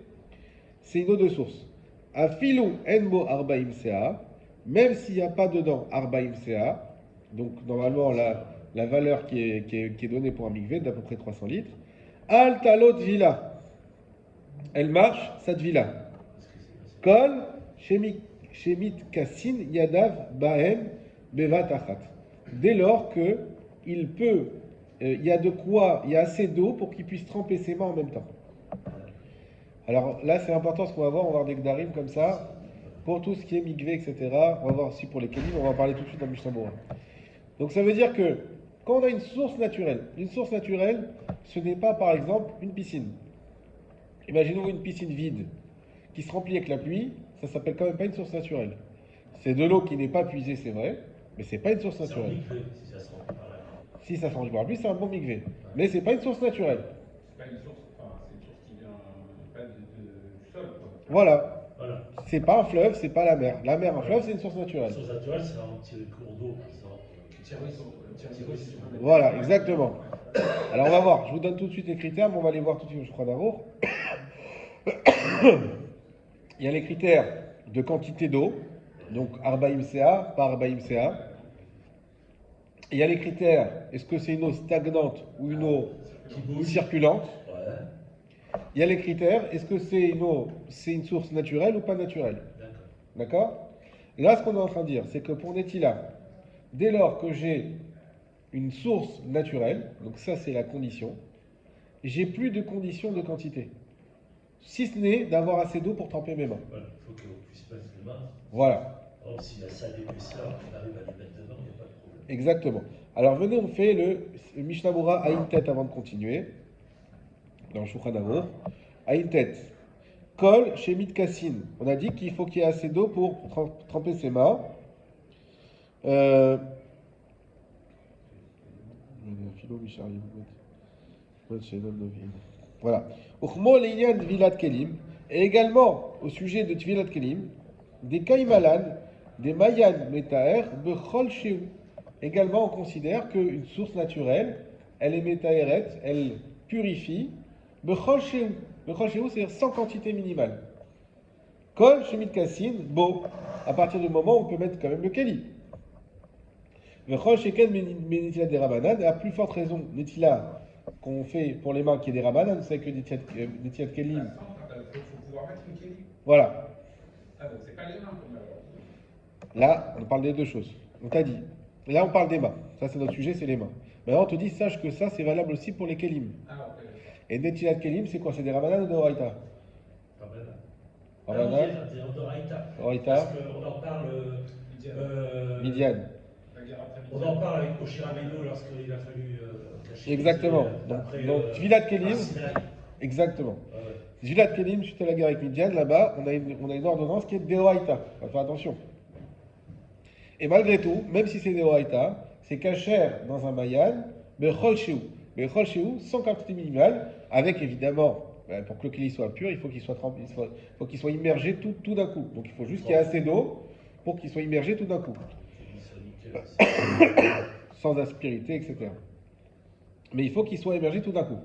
une eau de source. Afilou enmo arbaim sea, même s'il n'y a pas dedans arbaim sea, donc normalement la valeur qui est donnée pour un mikvé d'à peu près 300 litres, al talot vila, elle marche, cette vila. Kol shemit kassin yadav baen bevat achat. Dès lors que il peut, il y a de quoi, il y a assez d'eau pour qu'il puisse tremper ses mains en même temps. Alors là, c'est important ce qu'on va voir. On va voir des gdarim comme ça pour tout ce qui est mikvé, etc. On va voir aussi pour les kelim. On va en parler tout de suite dans Mishnah Berurah. Donc ça veut dire que quand on a une source naturelle, ce n'est pas par exemple une piscine. Imaginons une piscine vide qui se remplit avec la pluie. Ça s'appelle quand même pas une source naturelle. C'est de l'eau qui n'est pas puisée, c'est vrai, mais c'est pas une source C'est un naturelle. mikvé, si ça se remplit par la main. Si ça se remplit par la pluie, c'est un bon mikvé, mais c'est pas une source naturelle. C'est pas une source, enfin, c'est une source qui vient pas du sol, quoi. Voilà. Voilà. C'est pas un fleuve, c'est pas la mer. La mer, un fleuve, c'est une source La naturelle. source naturelle, c'est un petit cours d'eau, par exemple. Voilà, exactement. Alors on va voir, je vous donne tout de suite les critères, mais on va les voir tout de suite, je crois d'abord. Il y a les critères de quantité d'eau, donc Arbaïm CA, pas Arbaïm CA. Il y a les critères, est-ce que c'est une eau stagnante ou une eau Qui bouge. circulante. Ouais, Il y a les critères, est-ce que c'est une eau, c'est une source naturelle ou pas naturelle. d'accord. D'accord? Là, ce qu'on est en train de dire, c'est que pour Netila, dès lors que j'ai une source naturelle, donc ça c'est la condition, j'ai plus de condition de quantité. Si ce n'est d'avoir assez d'eau pour tremper mes mains. Voilà, il faut qu'on puisse mettre les mains. Voilà, Or, s'il y a ça d'épaisseur, on arrive à les mettre dedans, il n'y a pas de problème. exactement. Alors venez, on fait le Mishnah Berurah à une tête avant de continuer. Dans le Shulchan Aruch. À une tête. Kol shemit kassin. On a dit qu'il faut qu'il y ait assez d'eau pour tremper ses mains. Voilà. Uchmo leïnyan tvilat kelim. Et également, au sujet de tvilat kelim, des kaimalan, des mayan metaer, bechol sheu. Également, on considère qu'une source naturelle, elle est metaeret, elle purifie, bechol sheu. Bechol sheu, c'est-à-dire sans quantité minimale. Kol shemit kassin, beau. À partir du moment où on peut mettre quand même le keli. Vechol sheken menitilat des rabanan, et à plus forte raison, netila qu'on fait pour les mains qui est des rabanan, c'est que netilat kelim. Il faut pouvoir mettre une kéli. Voilà. Ah, donc c'est pas les mains qu'on a. Là, on parle des deux choses. On t'a dit. Là, on parle des mains. Ça, c'est notre sujet, c'est les mains. Maintenant, on te dit, sache que ça, c'est valable aussi pour les kelim. Ah, ok. Et netilat kelim, c'est quoi? C'est des rabanan ou des oraita? Rabanan. Rabanan, C'est Doraïta. oraita, Parce qu'on en parle. midian. La guerre après On en parle avec Moshe Rabbeinu lorsqu'il a fallu cacher. Exactement. Donc, Tvilat Kelim. Sinaï. Exactement. Ouais, ouais. Tvilat kelim, suite à la guerre avec Midian, là-bas, on a une ordonnance qui est deoraita. On va faire attention. Et malgré tout, même si c'est deoraita, c'est cachère dans un mayan, bechol shehu. Bechol shehu, sans quantité minimale, avec évidemment, pour que le keli soit pur, il faut qu'il soit trempé, faut qu'il soit immergé tout d'un coup. Donc il faut juste qu'il y ait assez d'eau pour qu'il soit immergé tout d'un coup, sans aspérité, etc. Mais il faut qu'il soit immergé tout d'un coup.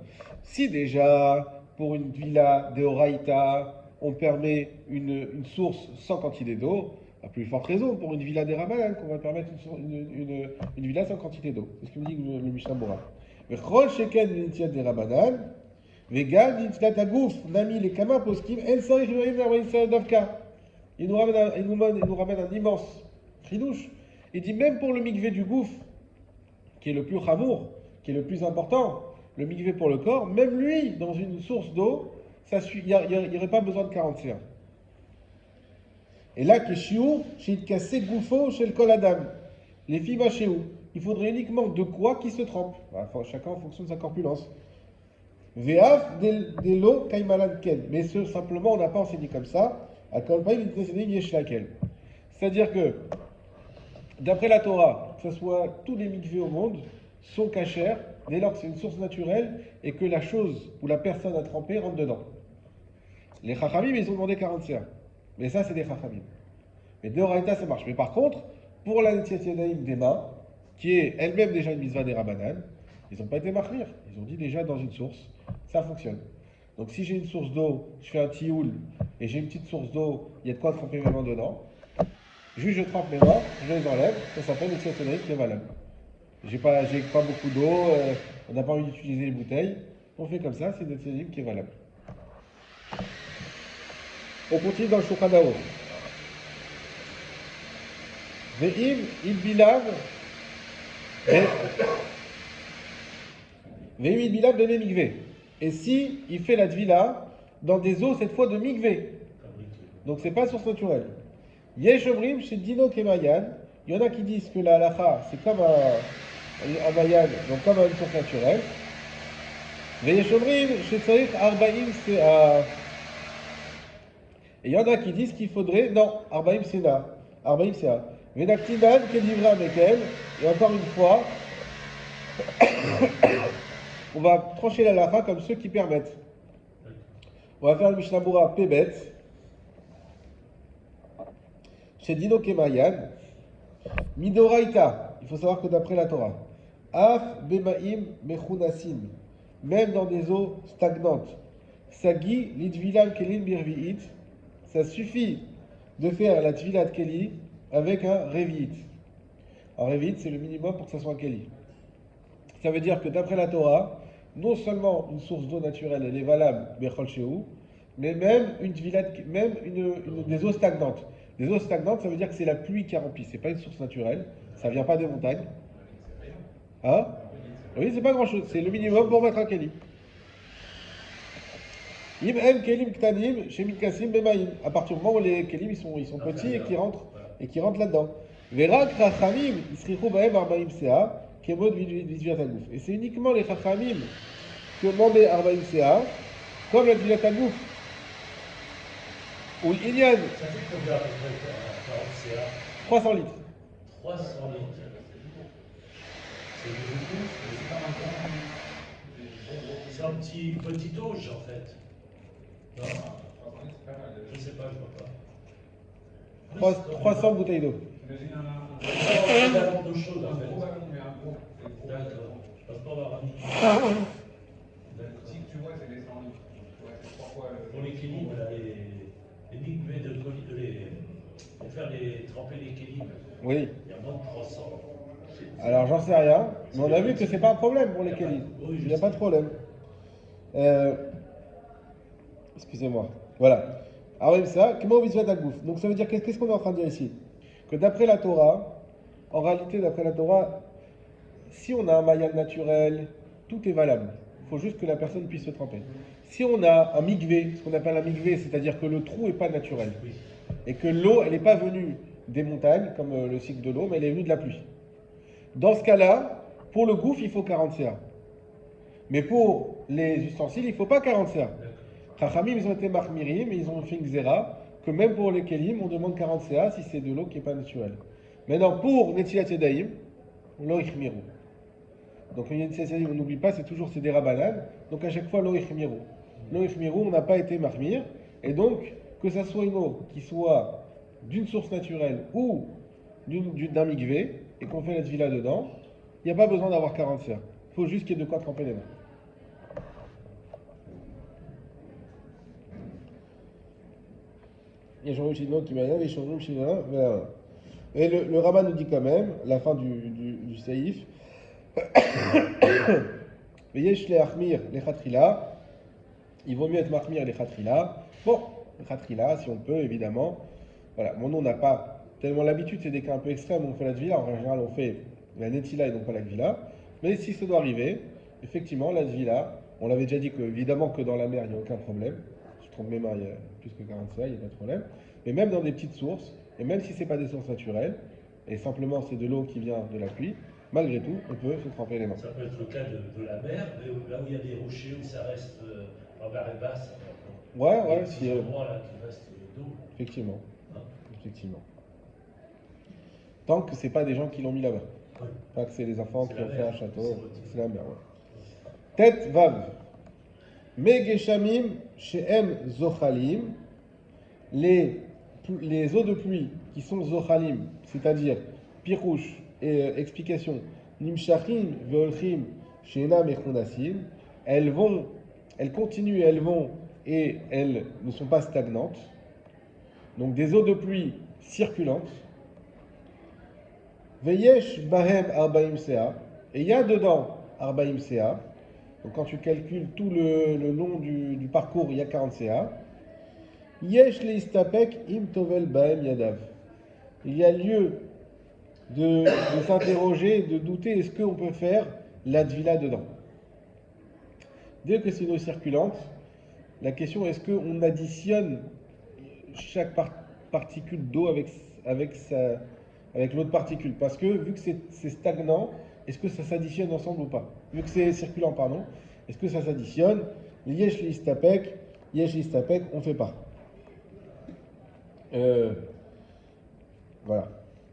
Si déjà, pour une villa deoraita, on permet une source sans quantité d'eau, à plus forte raison pour une villa des Rabanan qu'on va permettre une villa sans quantité d'eau. C'est ce que me dit le Mishnah Berurah. Mais chol sheken l'intiat des Rabanan, vegan l'intiat agouf, nami les kama poskim, en sarich yoim narwain sarich davka. Il nous ramène un immense chidouche. Il dit même pour le mikvé du gouf, qui est le plus chamour, qui est le plus important, le mikvé pour le corps, même lui, dans une source d'eau, il n'y aurait pas besoin de 41. Et là, Keshiou, chez Kassé Goufo, chez le Koladam, les filles Machéou, il faudrait uniquement de quoi qui se trempe. Enfin, chacun en fonction de sa corpulence. Veaf de l'eau Kaimalan Ken. Mais simplement, on n'a pas enseigné comme ça. À Kalpaï, Yeshlakel. C'est-à-dire que, d'après la Torah, que ce soit tous les mikvés au monde, sont cachers dès lors que c'est une source naturelle et que la chose ou la personne a trempé rentre dedans. Les Chachamim, ils ont demandé 41. Mais ça, c'est des Chachamim. Mais Deoraita, ça marche. Mais par contre, pour la Netilat Yadayim des mains, qui est elle-même déjà une mitzvah des Rabanan, ils n'ont pas été marqués. Ils ont dit déjà dans une source, ça fonctionne. Donc si j'ai une source d'eau, je fais un tioul, et j'ai une petite source d'eau, il y a de quoi tremper mes mains dedans. Juste je trempe mes mains, je les enlève, ça s'appelle une étiologie qui est valable. J'ai pas beaucoup d'eau, on n'a pas envie d'utiliser les bouteilles, on fait comme ça, c'est une étiologie qui est valable. On continue dans le Shulchan Aruch. Ve'im il bilav Ve'im il bilav de mikvé. Et si il fait la tvila dans des eaux cette fois de mikvé, donc c'est pas source naturelle. Yesh omrim chez Dino Kemayan, il y en a qui disent que la halacha c'est comme un mayan, donc comme une source naturelle. Ve'yesh omrim chez Tzarich Arbaim c'est et il y en a qui disent qu'il faudrait, non, Arbaim Sena, Arbaim Sea. Venaktinan, Kedivra Mekel, et encore une fois, on va trancher la lacha comme ceux qui permettent. On va faire le Mishnah Berurah Pebet, chez Dino Kemayan, Midoraita, il faut savoir que d'après la Torah, Af Bemaim Mechunasim, même dans des eaux stagnantes, Sagi Lidvilam Kelim Birviit, ça suffit de faire la Tvilat Keli avec un Revit. Un Revit, c'est le minimum pour que ça soit un Keli. Ça veut dire que d'après la Torah, non seulement une source d'eau naturelle, elle est valable, Bechol Shehu, mais même une Tvilat, même des eaux stagnantes. Des eaux stagnantes, ça veut dire que c'est la pluie qui a rempli. C'est pas une source naturelle, ça vient pas des montagnes. Hein? Oui, c'est pas grand chose, c'est le minimum pour mettre un Keli. Im em kelim ktanim chez mitkasim bemaim. À partir du moment où les kelim ils sont petits et qui rentrent là-dedans. Verak rachamim isrichu baem arbaim sea kemod vidviat agouf. Et c'est uniquement les rachamim qui ont demandé arbaim sea comme la vidviat agouf. Ou Inyan. Ça fait combien à peu près 40 CA 300 litres. 300 litres. C'est beaucoup, c'est pas un grand. C'est un petit auge en fait. Non, je sais pas, je vois pas. 300 bouteilles d'eau. C'est la lampe d'eau chaude en fait. D'accord. Je passe pas avoir un Si tu vois, c'est les 100 litres. Ouais, c'est 3 fois. Pour l'équilibre, les migvés de pour faire tremper l'équilibre, Oui. il y a moins de 300. Alors j'en sais rien, mais on a vu que c'est pas un problème pour les kelim. Il n'y a pas de problème. Excusez-moi. Voilà. Alors ça, comment visvat agouf. Donc ça veut dire qu'est-ce qu'on est en train de dire ici? Que d'après la Torah, en réalité d'après la Torah, si on a un mayan naturel, tout est valable. Il faut juste que la personne puisse se tremper. Si on a un migvé, ce qu'on appelle un migvé, c'est-à-dire que le trou n'est pas naturel, et que l'eau, elle n'est pas venue des montagnes, comme le cycle de l'eau, mais elle est venue de la pluie. Dans ce cas-là, pour le gouffre, il faut 40 CA. Mais pour les ustensiles, il ne faut pas 40 CA. Chachamim, ils ont été marmirim, mais ils ont fait une xéra, que même pour les kelim, on demande 40 CA si c'est de l'eau qui n'est pas naturelle. Maintenant, pour Netilat Yadayim, lo ichmiru. Donc le Netilat Yadayim, on n'oublie pas, c'est toujours des rabanan. Donc à chaque fois, lo ichmiru. Lo ichmiru, on n'a pas été marmir. Et donc, que ça soit une eau qui soit d'une source naturelle ou d'un migvé, et qu'on fait la tvila dedans, il n'y a pas besoin d'avoir 40 CA. Il faut juste qu'il y ait de quoi tremper les mains. Et le Rama nous dit quand même, la fin du saïf, il vaut mieux être mahmir les khatrila. Bon, les khatrila, si on peut, évidemment. Voilà, mon nom n'a pas tellement l'habitude, c'est des cas un peu extrêmes où on fait la tvila. En général, on fait la netila et non pas la gvila. Mais si ça doit arriver, effectivement, la tvila, on l'avait déjà dit que, évidemment, que dans la mer, il n'y a aucun problème. Je trompe mes mains, il y a plus que 40 CA, il n'y a pas de problème. Mais même dans des petites sources, et même si ce n'est pas des sources naturelles, et simplement c'est de l'eau qui vient de la pluie, malgré tout, on peut se tremper les mains. Ça peut être le cas de la mer, mais là où il y a des rochers, où ça reste en marée basse. Ouais, si endroits là qui reste d'eau. Effectivement. Hein? Effectivement. Tant que c'est pas des gens qui l'ont mis là-bas. Oui. Pas que c'est les enfants qui ont fait un château. C'est la mer, ouais. Tête vav. Megeshamim shehem zochalim. Les eaux de pluie qui sont zochalim, c'est-à-dire pirouche et explication, nimshachim veolchim sheena mechunasim, elles vont elles continuent, elles vont et elles ne sont pas stagnantes. Donc des eaux de pluie circulantes. Veyesh bahem arbaim sea. Et il y a dedans arbaim sea. Donc quand tu calcules tout le long du parcours, il y a 40 ca. Yesh leistapek im tovel bahem yadav. Il y a lieu de s'interroger, de douter, est-ce qu'on peut faire la tvila dedans? Dès que c'est une eau circulante, la question est-ce qu'on additionne chaque particule d'eau avec l'autre particule? Parce que vu que c'est stagnant, est-ce que ça s'additionne ensemble ou pas? Vu que c'est circulant, pardon, est-ce que ça s'additionne? Yesh l'istapek, on ne fait pas. Voilà.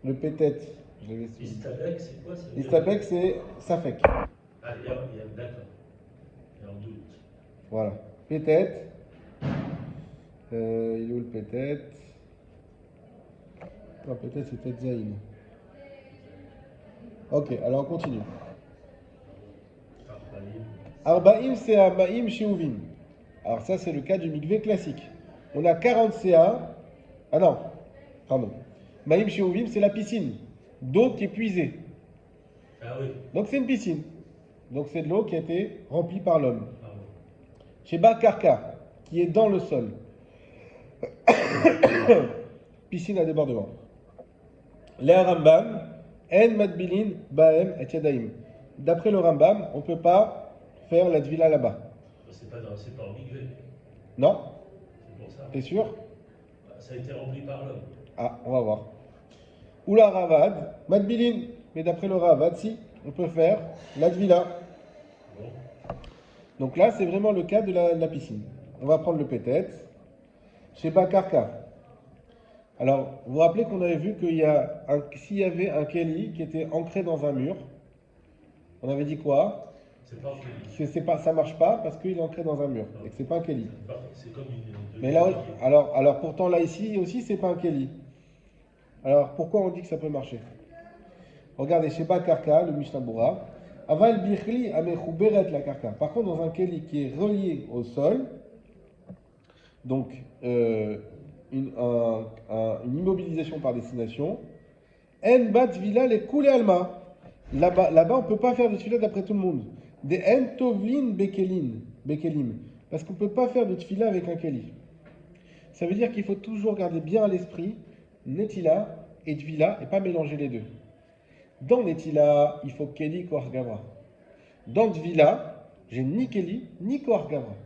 Le pétet, je l'avais su. L'istapek, c'est quoi? L'istapek, c'est safek. Ah, d'accord. Il y a un doute. Voilà. Pétet. Il est où le pétet? Non, peut-être c'est peut-être Zaïn. Ok, alors on continue. Arbaim CA Maim Sheuvim. Alors ça c'est le cas du mikvé classique. On a 40 CA. Ah non, pardon. Maim Sheuvim c'est la piscine d'eau qui est puisée. Ah oui. Donc c'est une piscine. Donc c'est de l'eau qui a été remplie par l'homme. Ah oui. Chez Bakarka, qui est dans le sol. Piscine à débordement. Les Rambam, En Madbilin, Baem et Yadaim. D'après le Rambam, on ne peut pas faire la tvila là-bas. C'est pas en mikvé. Non? C'est pour ça. T'es sûr? Ça a été rempli par l'homme. Ah, on va voir. Ou la Ravad, Madbilin. Mais d'après le Ravad, si, on peut faire la tvila. Bon. Donc là, c'est vraiment le cas de la piscine. On va prendre le pétet. Chez Bakarka. Alors, vous vous rappelez qu'on avait vu qu'il s'il y avait un keli qui était ancré dans un mur, on avait dit quoi? C'est pas un kéli. Ça marche pas parce qu'il est ancré dans un mur et que c'est pas un keli. C'est comme une. Mais là, alors pourtant là ici aussi c'est pas un keli. Alors pourquoi on dit que ça peut marcher? Regardez chez Bakarka, le Mishnah Bura, aval bichli amechuberet la karka. Par contre, dans un keli qui est relié au sol, donc une immobilisation par destination. En bat vila les koulé alma. Là-bas, on ne peut pas faire de tefila d'après tout le monde. Des en tovlin bekelim. Parce qu'on ne peut pas faire de tefila avec un keli. Ça veut dire qu'il faut toujours garder bien à l'esprit netila et tefila et pas mélanger les deux. Dans netila, il faut keli koach gavra. Dans tefila, j'ai ni keli ni koach gavra.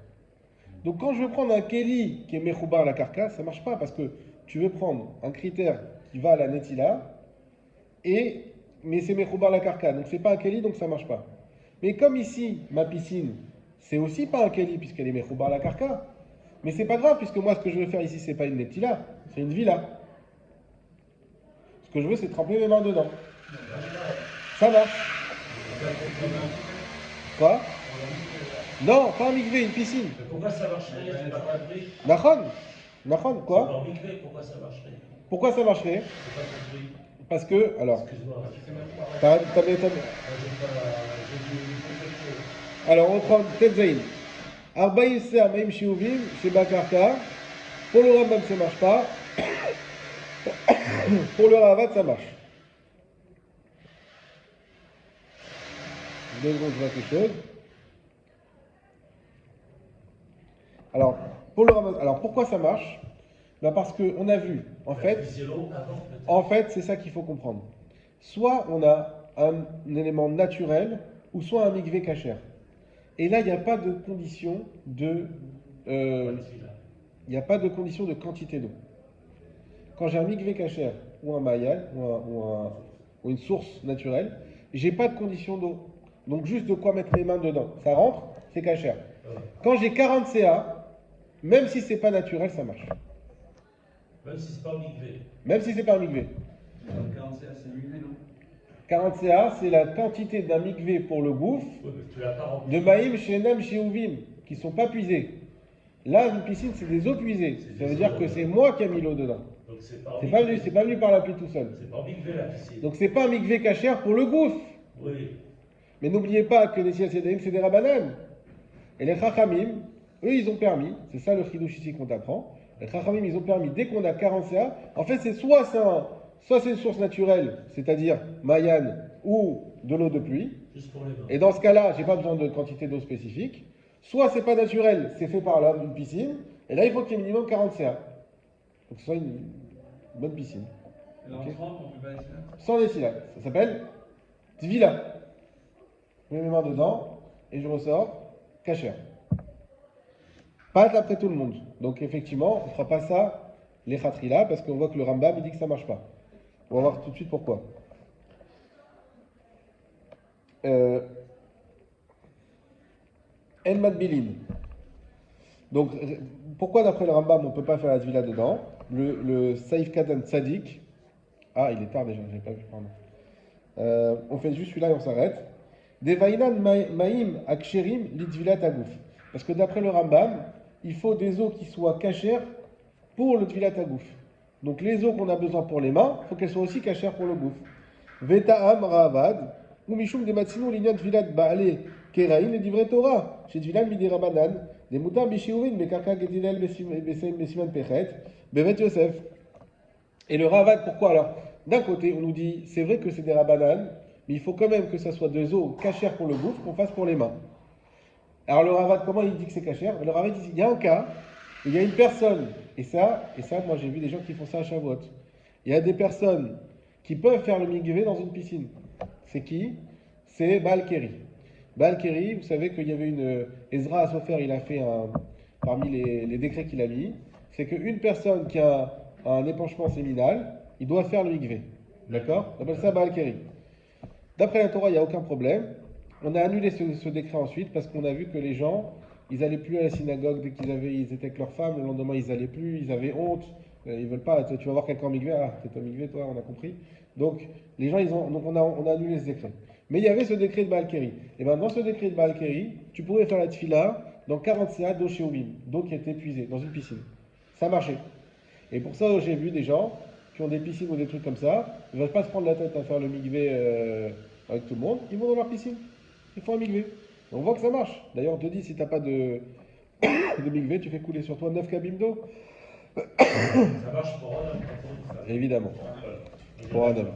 Donc quand je veux prendre un keli qui est mechoubar la karka, ça ne marche pas parce que tu veux prendre un critère qui va à la netila, mais c'est mechoubar la karka, donc c'est pas un keli, donc ça ne marche pas. Mais comme ici, ma piscine, c'est aussi pas un keli puisqu'elle est mechoubar la karka, mais c'est pas grave puisque moi ce que je veux faire ici, c'est pas une netila, c'est une villa. Ce que je veux, c'est tremper mes mains dedans. Ça marche. Quoi? Non, pas un mikvé, une piscine. Mais pourquoi ça marcherait? J'ai pas compris. Nachon, C'est quoi? pas en mikvé, pourquoi ça marcherait? Pourquoi ça marcherait? J'ai pas compris. Parce que, alors, Excuse-moi. alors on prend Tetzaïn. Arbaïm Sea Maim Shiuvim, chez Bakarka. Pour le Rambam, ça marche pas. Pour le Ravad, ça marche. Deux secondes, je vois quelque chose. Alors, pourquoi ça marche? Ben parce qu'on a vu, en fait, c'est ça qu'il faut comprendre. Soit on a un élément naturel, ou soit un mikvé kasher. Et là, il n'y a pas de condition de quantité d'eau. Quand j'ai un mikvé kasher, ou un mayal, ou une source naturelle, j'ai pas de condition d'eau. Donc juste de quoi mettre mes mains dedans. Ça rentre, c'est kasher. Quand j'ai 40 CA, même si c'est pas naturel, ça marche. Même si c'est pas un mikvé. Même si c'est pas un mikvé. 40 CA, c'est mikvé, non? 40 CA, c'est la quantité d'un mikvé pour le gouffre Oui, mais tu l'as pas rempli. de Maïm, Shenem, Sheuvim, qui ne sont pas puisés. Là, une piscine, c'est des eaux puisées. Ça veut dire que c'est moi qui ai mis l'eau dedans. Donc c'est C'est pas venu par la pluie tout seul. C'est pas un mikvé la piscine. Donc c'est pas un mikvé kasher pour le gouffre. Oui. Mais n'oubliez pas que les Sias Yadayim, c'est des rabbanan. Et les Chachamim, eux, ils ont permis, c'est ça le chidouch ici qu'on t'apprend, les Chachamim, ils ont permis, dès qu'on a 40 CA, en fait, c'est soit c'est une source naturelle, c'est-à-dire Mayan ou de l'eau de pluie, Juste pour les mains. et dans ce cas-là, j'ai pas besoin de quantité d'eau spécifique, soit c'est pas naturel, c'est fait par l'homme, une piscine, et là, il faut qu'il y ait minimum 40 CA. Donc, ce soit une bonne piscine. Et là, en trempe, on peut pas essayer. Sans destilat. Ça s'appelle Tvila. Je mets mes mains dedans et je ressors kasher. Pas d'après tout le monde. Donc effectivement, on ne fera pas ça, les khatrila, parce qu'on voit que le Rambam il dit que ça ne marche pas. On va voir tout de suite pourquoi. En madbilin. Donc pourquoi d'après le Rambam on ne peut pas faire la Tvila dedans? Le Saif Kadan Tzadik. Ah, il est tard déjà, je n'ai pas vu, pardon. On fait juste celui-là et on s'arrête. Devainan maim aksherim litvilat agouf. Parce que d'après le Rambam, il faut des eaux qui soient cachères pour le tvilat agouf. Donc les eaux qu'on a besoin pour les mains, il faut qu'elles soient aussi cachères pour le gouf. Veta'am ravad, ou mishum de matsinu linyan tvilat ba'ale keraim le divret Torah, chez tvilat midi rabanan, des mutar bishiuvin bekarka gedinel besiman pechet, bevet Yosef. Et le ravad, pourquoi alors? D'un côté, on nous dit, c'est vrai que c'est des rabananes, mais il faut quand même que ça soit des eaux cachères pour le gouffre, qu'on fasse pour les mains. Alors le ravad, comment il dit que c'est cachère? Le ravad dit, il y a un cas, où il y a une personne, et ça, moi j'ai vu des gens qui font ça à Shavuot. Il y a des personnes qui peuvent faire le mikvé dans une piscine. C'est qui? C'est Baal Keri. Baal Keri, vous savez qu'il y avait une... Ezra Assofer, il a fait parmi les décrets qu'il a mis, c'est qu'une personne qui a un épanchement séminal, il doit faire le mikvé. D'accord? On appelle ça Baal Keri. D'après la Torah, il n'y a aucun problème. On a annulé ce décret ensuite parce qu'on a vu que les gens, ils n'allaient plus à la synagogue dès ils étaient avec leur femme. Le lendemain, ils n'allaient plus, ils avaient honte. Ils veulent pas. Tu vas voir quelqu'un en mikvé. Ah, t'es en mikvé, toi, on a compris. Donc, les gens, donc on a annulé ce décret. Mais il y avait ce décret de Baal Keri. Et bien, dans ce décret de Baal Keri, tu pouvais faire la tfila dans 40 CA d'eau chéoumim, d'eau qui était épuisée dans une piscine. Ça marchait. Et pour ça, j'ai vu des gens qui ont des piscines ou des trucs comme ça, ils ne veulent pas se prendre la tête à faire le mikvé avec tout le monde, ils vont dans leur piscine, ils font un mikvé. On voit que ça marche. D'ailleurs, on te dit, si tu n'as pas de mikvé, tu fais couler sur toi 9 cabines d'eau. Ça marche pour un homme. Évidemment, pour un homme.